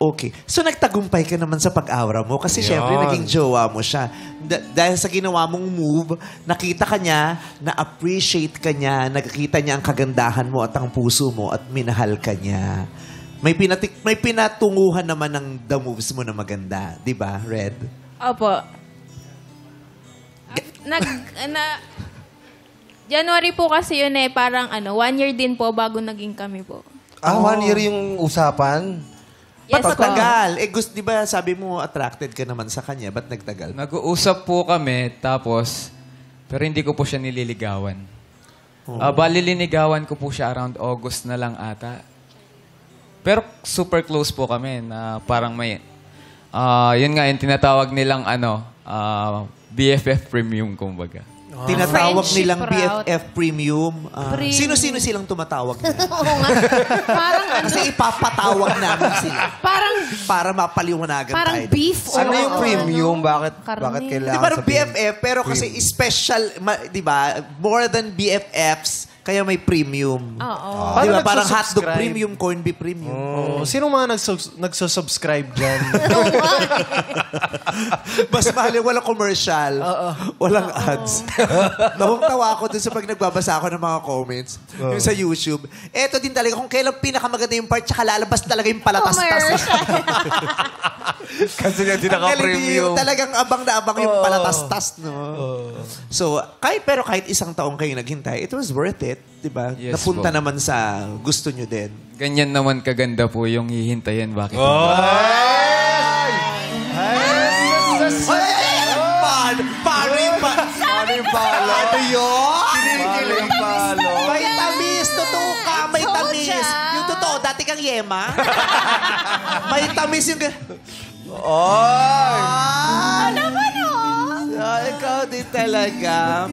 Okay. So, nagtagumpay ka naman sa pag-awra mo kasi syempre naging jowa mo siya. Dahil sa ginawa mong move, nakita ka niya, na-appreciate ka niya, nakikita niya ang kagandahan mo at ang puso mo at minahal ka niya. May pinatunguhan naman ng the moves mo na maganda. Di ba, Red? Opo. January po kasi yun eh, parang 1 year din po bago naging kami po. 1 year yung usapan? Yes Ba't po. nagtagal? Gusto, di ba sabi mo attracted ka naman sa kanya? Ba't nagtagal? Nag-uusap po kami, tapos, pero hindi ko po siya nililigawan. Bali, linigawan ko po siya around August na lang ata. Pero super close po kami na parang may, yun nga, yung tinatawag nilang BFF premium, kumbaga. Tinatawag Friendship nilang route. BFF Premium. Premium. Sino-sino silang tumatawag na? Oo nga. Parang Kasi ipapatawag namin sila. Para mapaliwanagan parang tayo. beef. Ano or yung premium? Bakit Karne. kailangan Di ba sabihin? BFF, pero kasi special, di ba? More than BFFs, kaya may premium. Oo. Di ba? Paano Parang hotdog nagsusubscribe? premium, corned beef premium. Sino mga nagsusubscribe dyan? Mas mahal yung walang commercial. Walang ads. Tawang-tawa ako dun sa pag nagbabasa ako ng mga comments. Yung sa YouTube. Eto din talaga, kung kailan pinakamaganda yung part, tsaka lalabas talaga yung palatastas. Kasi nga Ang galing dinaka-premium. yun. Talagang abang na abang yung palatastas, no? So, kahit isang taong kayo naghintay, it was worth it, di ba? Yes, Napunta po. naman sa gusto nyo din. Ganyan naman kaganda po yung hihintayin. Bakit? Paano yung Ano yung palo? Ano yun? Ano yung palo? May tamis. Totoo ka. May tamis. Yung totoo, dati kang yema. May tamis yung... Oy! Ano ba no? Ikaw din talaga.